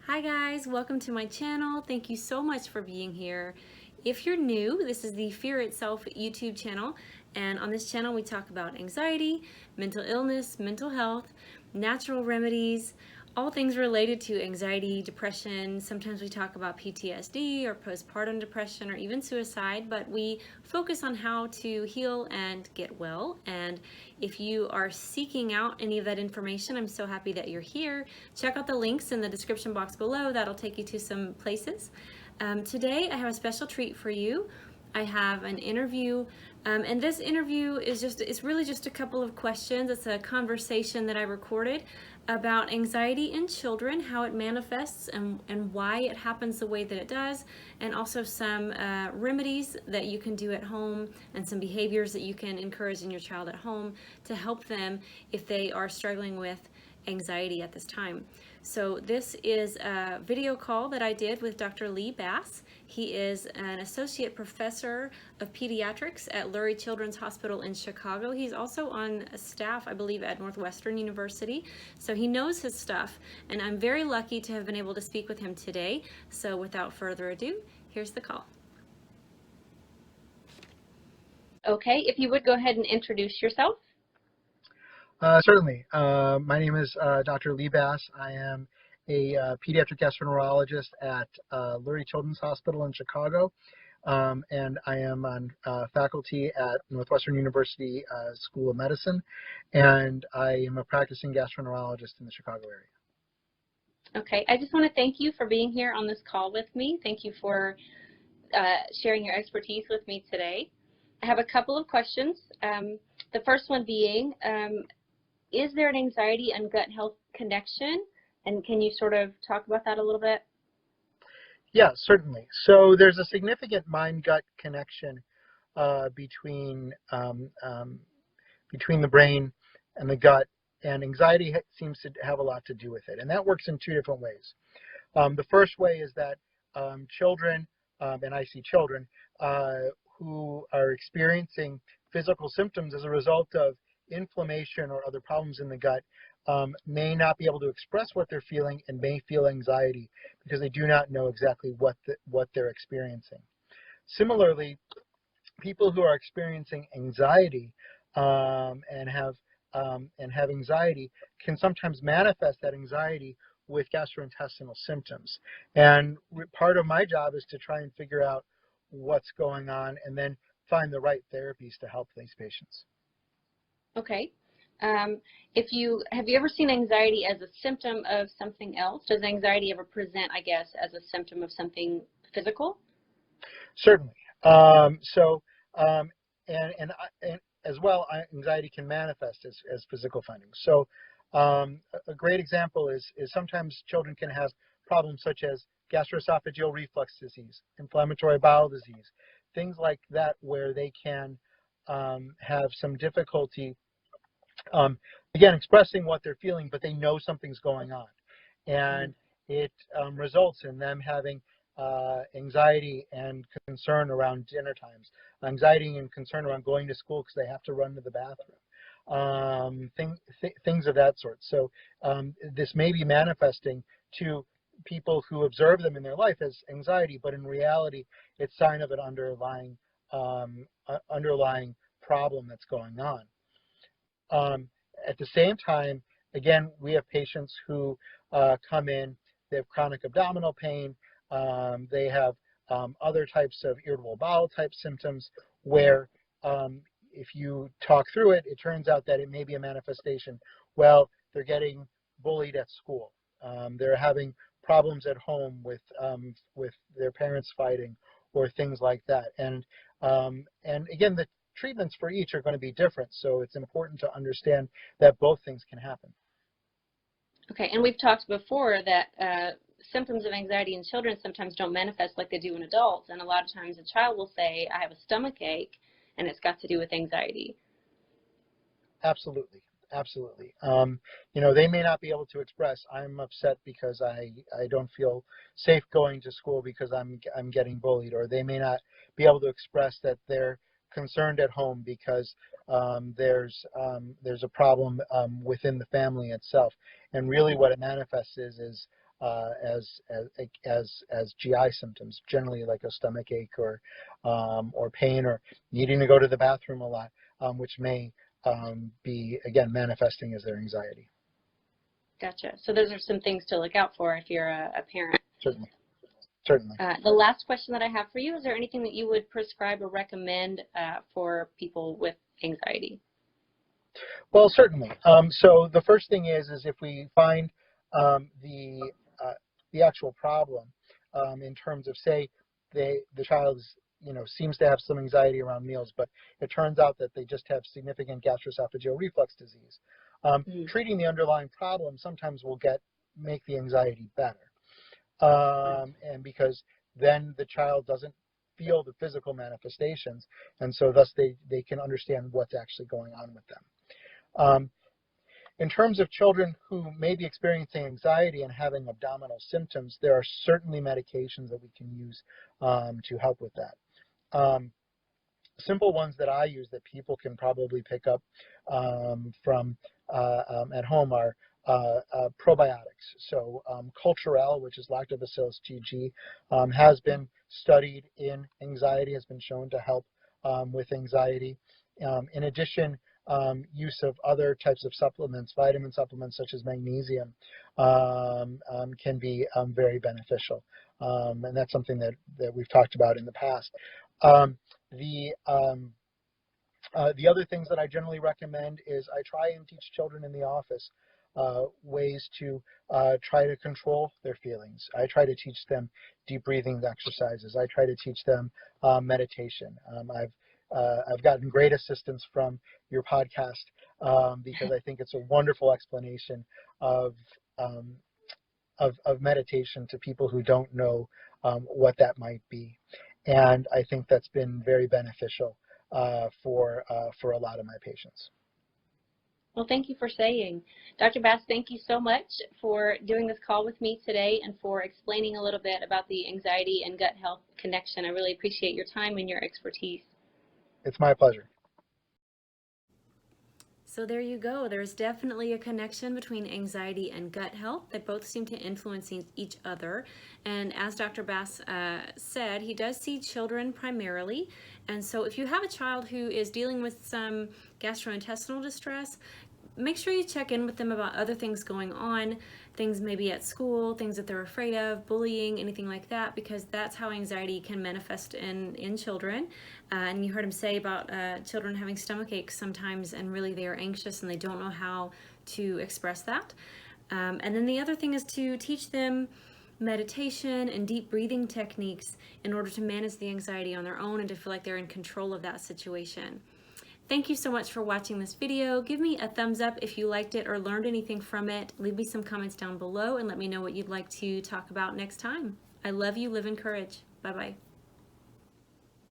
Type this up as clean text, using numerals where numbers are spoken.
Hi guys, welcome to my channel. Thank you so much for being here. If you're new, this is the Fear Itself YouTube channel, and on this channel we talk about anxiety, mental illness, mental health, natural remedies, all things related to anxiety, depression. Sometimes we talk about PTSD or postpartum depression or even suicide, but we focus on how to heal and get well. And if you are seeking out any of that information, I'm so happy that you're here. Check out the links in the description box below. That'll take you to some places. Today I have a special treat for you. I have an interview, and this interview is it's really just a couple of questions. It's a conversation that I recorded about anxiety in children, how it manifests and why it happens the way that it does, and also some remedies that you can do at home and some behaviors that you can encourage in your child at home to help them if they are struggling with anxiety at this time. So this is a video call that I did with Dr. Lee Bass. He is an associate professor of pediatrics at Lurie Children's Hospital in Chicago. He's also on staff, I believe, at Northwestern University. So he knows his stuff, and I'm very lucky to have been able to speak with him today. So without further ado, here's the call. Okay, if you would go ahead and introduce yourself. Certainly. My name is Dr. Lee Bass. I am a pediatric gastroenterologist at Lurie Children's Hospital in Chicago, and I am on faculty at Northwestern University School of Medicine, and I am a practicing gastroenterologist in the Chicago area. Okay, I just want to thank you for being here on this call with me. Thank you for sharing your expertise with me today. I have a couple of questions. The first one being, is there an anxiety and gut health connection? And can you sort of talk about that a little bit? Yeah, certainly. So there's a significant mind-gut connection between the brain and the gut, and anxiety seems to have a lot to do with it. And that works in two different ways. The first way is that children, and I see children, who are experiencing physical symptoms as a result of inflammation or other problems in the gut may not be able to express what they're feeling and may feel anxiety because they do not know exactly what they're experiencing. Similarly, people who are experiencing anxiety and have anxiety can sometimes manifest that anxiety with gastrointestinal symptoms. And part of my job is to try and figure out what's going on and then find the right therapies to help these patients. Okay. Have you ever seen anxiety as a symptom of something else? Does anxiety ever present, I guess, as a symptom of something physical? Certainly. And as well, anxiety can manifest as physical findings. So a great example is sometimes children can have problems such as gastroesophageal reflux disease, inflammatory bowel disease, things like that, where they can have some difficulty again expressing what they're feeling, but they know something's going on, and it results in them having anxiety and concern around dinner times, anxiety and concern around going to school because they have to run to the bathroom, things of that sort. So this may be manifesting to people who observe them in their life as anxiety, but in reality it's a sign of an underlying problem that's going on. At the same time, again, we have patients who come in, they have chronic abdominal pain, they have other types of irritable bowel type symptoms where if you talk through it, it turns out that it may be a manifestation. Well, they're getting bullied at school. They're having problems at home with their parents fighting or things like that. And again, the treatments for each are going to be different, so it's important to understand that both things can happen. Okay, and we've talked before that symptoms of anxiety in children sometimes don't manifest like they do in adults, and a lot of times a child will say, I have a stomach ache, and it's got to do with anxiety. Absolutely. Absolutely. They may not be able to express, I'm upset because I don't feel safe going to school because I'm getting bullied, or they may not be able to express that they're concerned at home because there's a problem within the family itself. And really what it manifests is as GI symptoms, generally like a stomach ache or pain or needing to go to the bathroom a lot, which may be, again, manifesting as their anxiety. Gotcha. So those are some things to look out for if you're a parent. Certainly. Certainly. The last question that I have for you, is there anything that you would prescribe or recommend for people with anxiety? Well, certainly. So the first thing is if we find the actual problem in terms of, say, the child is, seems to have some anxiety around meals, but it turns out that they just have significant gastroesophageal reflux disease. Treating the underlying problem sometimes will make the anxiety better. And because then the child doesn't feel the physical manifestations, and so thus they can understand what's actually going on with them. In terms of children who may be experiencing anxiety and having abdominal symptoms, there are certainly medications that we can use to help with that. Simple ones that I use that people can probably pick up from at home are probiotics. So Culturelle, which is Lactobacillus GG, has been studied in anxiety, has been shown to help with anxiety. In addition, use of other types of supplements, vitamin supplements such as magnesium, can be very beneficial. And that's something that we've talked about in the past. The other things that I generally recommend is I try and teach children in the office ways to try to control their feelings. I try to teach them deep breathing exercises. I try to teach them meditation. I've gotten great assistance from your podcast because I think it's a wonderful explanation of meditation to people who don't know what that might be. And I think that's been very beneficial for a lot of my patients. Well, thank you for saying. Dr. Bass, thank you so much for doing this call with me today and for explaining a little bit about the anxiety and gut health connection. I really appreciate your time and your expertise. It's my pleasure. So there you go. There's definitely a connection between anxiety and gut health that both seem to influence each other. And as Dr. Bass said, he does see children primarily. And so if you have a child who is dealing with some gastrointestinal distress, make sure you check in with them about other things going on, things maybe at school, things that they're afraid of, bullying, anything like that, because that's how anxiety can manifest in children. And you heard him say about children having stomach aches sometimes, and really they are anxious and they don't know how to express that. And then the other thing is to teach them meditation and deep breathing techniques in order to manage the anxiety on their own and to feel like they're in control of that situation. Thank you so much for watching this video. Give me a thumbs up if you liked it or learned anything from it. Leave me some comments down below and let me know what you'd like to talk about next time. I love you. Live in courage. Bye-bye.